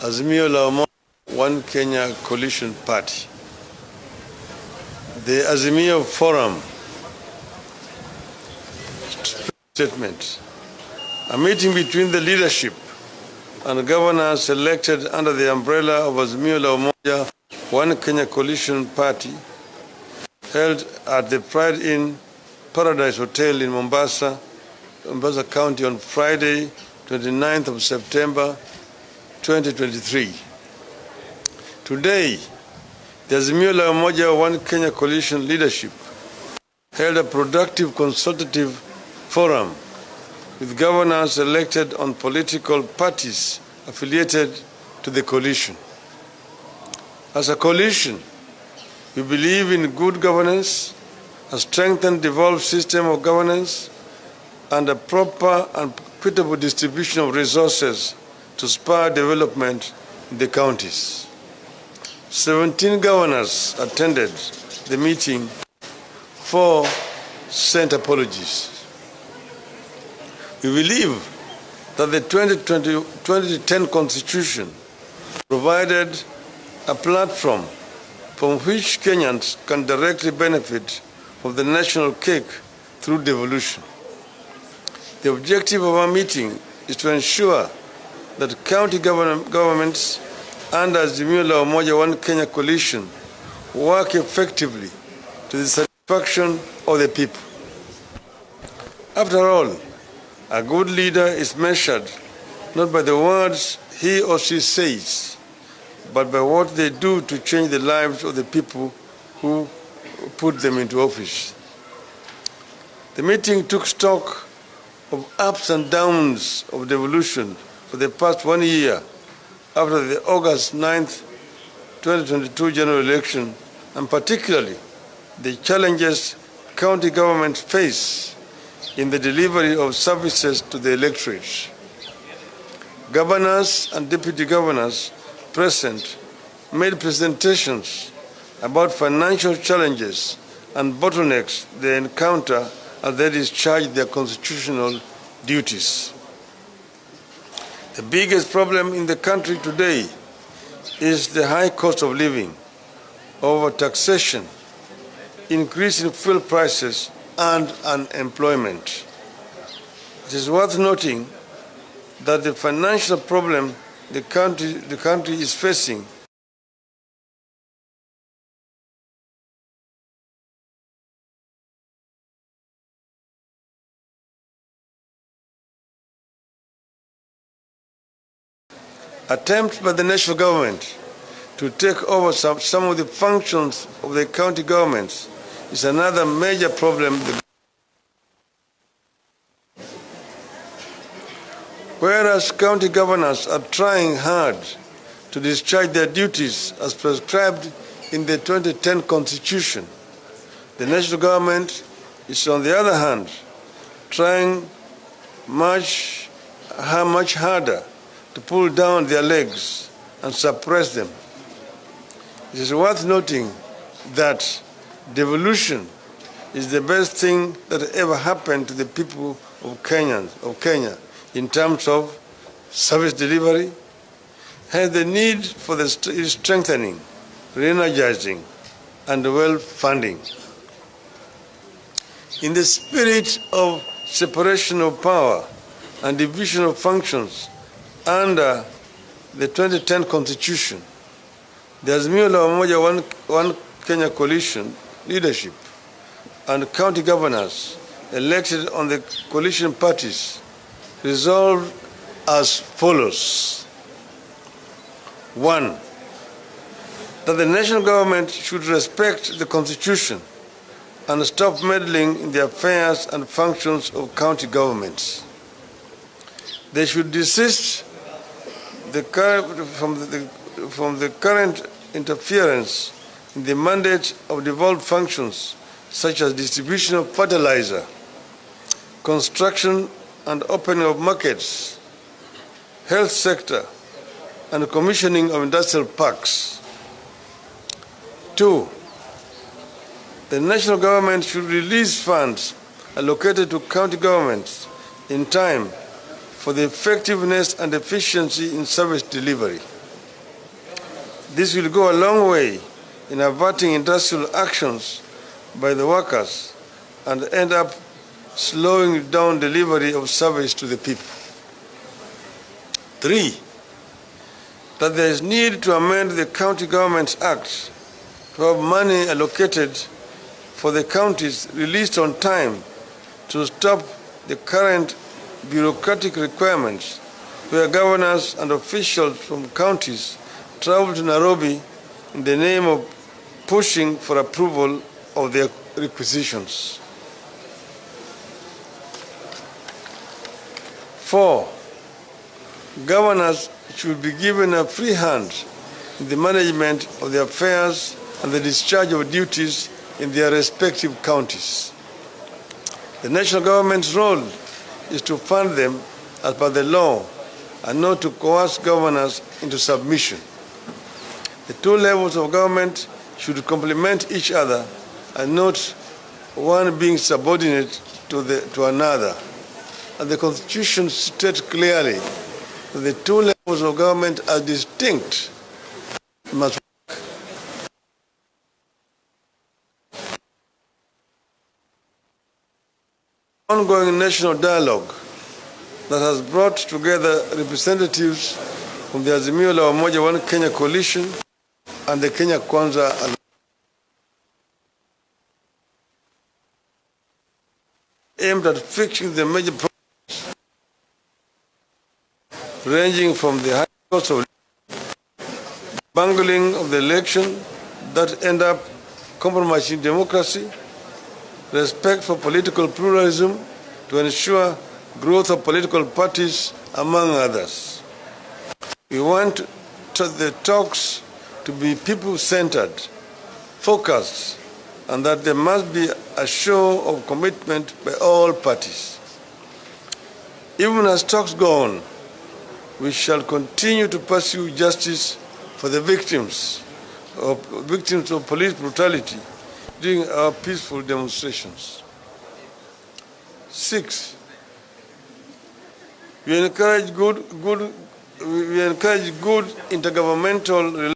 Azimio la Umoja One Kenya Coalition Party. The Azimio Forum statement. A meeting between the leadership and governors elected under the umbrella of Azimio la Umoja One Kenya Coalition Party held at the Pride Inn Paradise Hotel in Mombasa County on Friday, 29th of September 2023. Today, the Azimio la Umoja One Kenya Coalition leadership held a productive consultative forum with governors elected on political parties affiliated to the coalition. As a coalition, we believe in good governance, a strengthened, devolved system of governance, and a proper and equitable distribution of resources to spur development in the counties. 17 governors attended the meeting. 4 sent apologies. We believe that the 2010 Constitution provided a platform from which Kenyans can directly benefit from the national cake through devolution. The objective of our meeting is to ensure that county governments under Azimio la Umoja One Kenya Coalition work effectively to the satisfaction of the people. After all, a good leader is measured not by the words he or she says, but by what they do to change the lives of the people who put them into office. The meeting took stock of ups and downs of devolution for the past 1 year after the August 9th, 2022 general election, and particularly the challenges county governments face in the delivery of services to the electorate. Governors and deputy governors present made presentations about financial challenges and bottlenecks they encounter as they discharge their constitutional duties. The biggest problem in the country today is the high cost of living, over-taxation, increase in fuel prices, and unemployment. It is worth noting that the financial problem the country is facing attempts by the national government to take over some of the functions of the county governments is another major problem. Whereas county governors are trying hard to discharge their duties as prescribed in the 2010 Constitution, the national government is, on the other hand, trying much harder to pull down their legs and suppress them. It is worth noting that devolution is the best thing that ever happened to the people of Kenya in terms of service delivery, has the need for the strengthening, re-energizing, and well-funding. In the spirit of separation of power and division of functions under the 2010 Constitution, the Azimio la Umoja One Kenya Coalition leadership and county governors elected on the coalition parties resolved as follows. 1. That the national government should respect the Constitution and stop meddling in the affairs and functions of county governments. They should desist from the current interference in the mandate of devolved functions such as distribution of fertilizer, construction and opening of markets, health sector, and commissioning of industrial parks. 2. The national government should release funds allocated to county governments in time for the effectiveness and efficiency in service delivery. This will go a long way in averting industrial actions by the workers and end up slowing down delivery of service to the people. 3, that there is need to amend the County Governments Act to have money allocated for the counties released on time to stop the current bureaucratic requirements where governors and officials from counties travel to Nairobi in the name of pushing for approval of their requisitions. 4, governors should be given a free hand in the management of their affairs and the discharge of duties in their respective counties. The national government's role is to fund them as per the law and not to coerce governors into submission. The two levels of government should complement each other and not one being subordinate to another. And the Constitution states clearly that the two levels of government are distinct. Must ongoing national dialogue that has brought together representatives from the Azimio la Umoja One Kenya coalition and the Kenya Kwanza aimed at fixing the major problems ranging from the high cost of bungling of the election that end up compromising democracy, respect for political pluralism to ensure growth of political parties, among others. We want the talks to be people-centered, focused, and that there must be a show of commitment by all parties. Even as talks go on, we shall continue to pursue justice for the victims of police brutality during our peaceful demonstrations. 6, we encourage good intergovernmental relations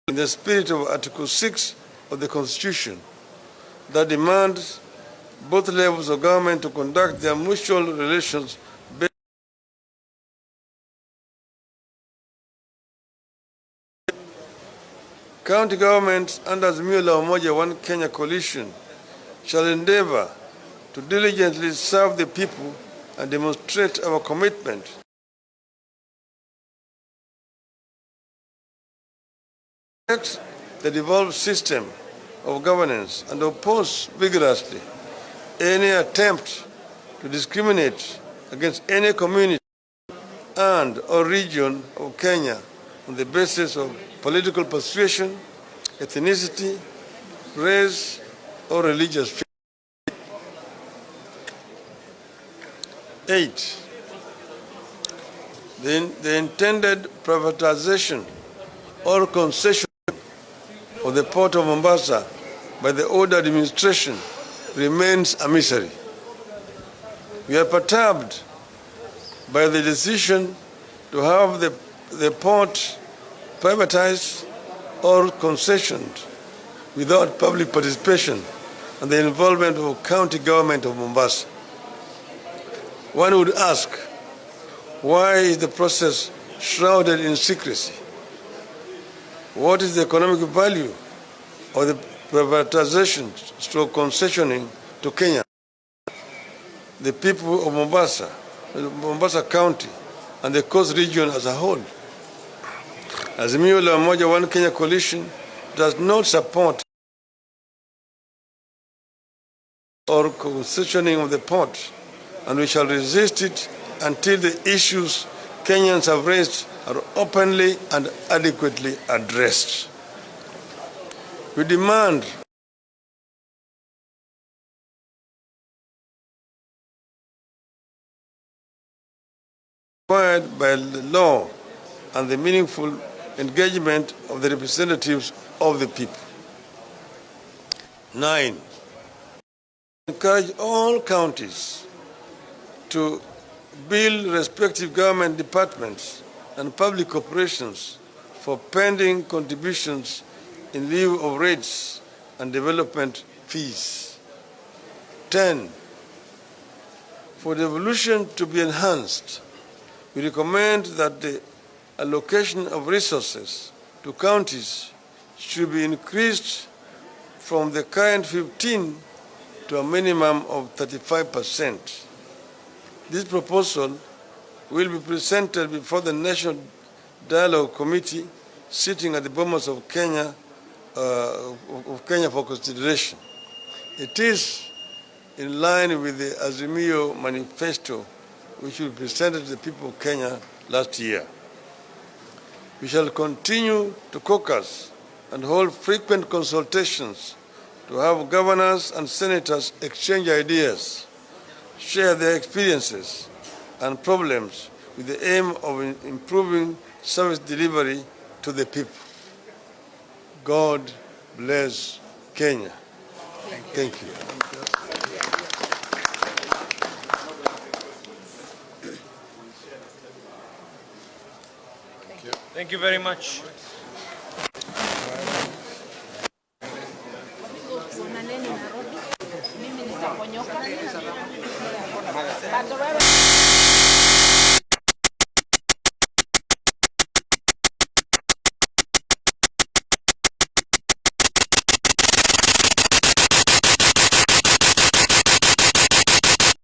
in the spirit of Article 6 of the Constitution that demands both levels of government to conduct their mutual relations based. County governments under Azimio la Umoja One Kenya coalition shall endeavor to diligently serve the people and demonstrate our commitment to the devolved system of governance and oppose vigorously any attempt to discriminate against any community and or region of Kenya on the basis of political persuasion, ethnicity, race, or religious faith. 8, the intended privatization or concession of the port of Mombasa by the old administration remains a mystery. We are perturbed by the decision to have the port privatized or concessioned without public participation and the involvement of county government of Mombasa. One would ask, why is the process shrouded in secrecy? What is the economic value of the privatization stroke concessioning to Kenya, the people of Mombasa County, and the coast region as a whole? Azimio la Umoja One Kenya coalition does not support or concessioning of the port, and we shall resist it until the issues Kenyans have raised are openly and adequately addressed. We demand required by the law and the meaningful engagement of the representatives of the people. 9, encourage all counties to build respective government departments and public operations for pending contributions in lieu of rates and development fees. 10. For devolution to be enhanced, we recommend that the allocation of resources to counties should be increased from the current 15 to a minimum of 35%. This proposal will be presented before the National Dialogue Committee sitting at the Bomas of Kenya for consideration. It is in line with the Azimio manifesto which we presented to the people of Kenya last year. We shall continue to caucus and hold frequent consultations to have governors and senators exchange ideas, share their experiences and problems with the aim of improving service delivery to the people. God bless Kenya. Thank you. Thank you very much. Mimi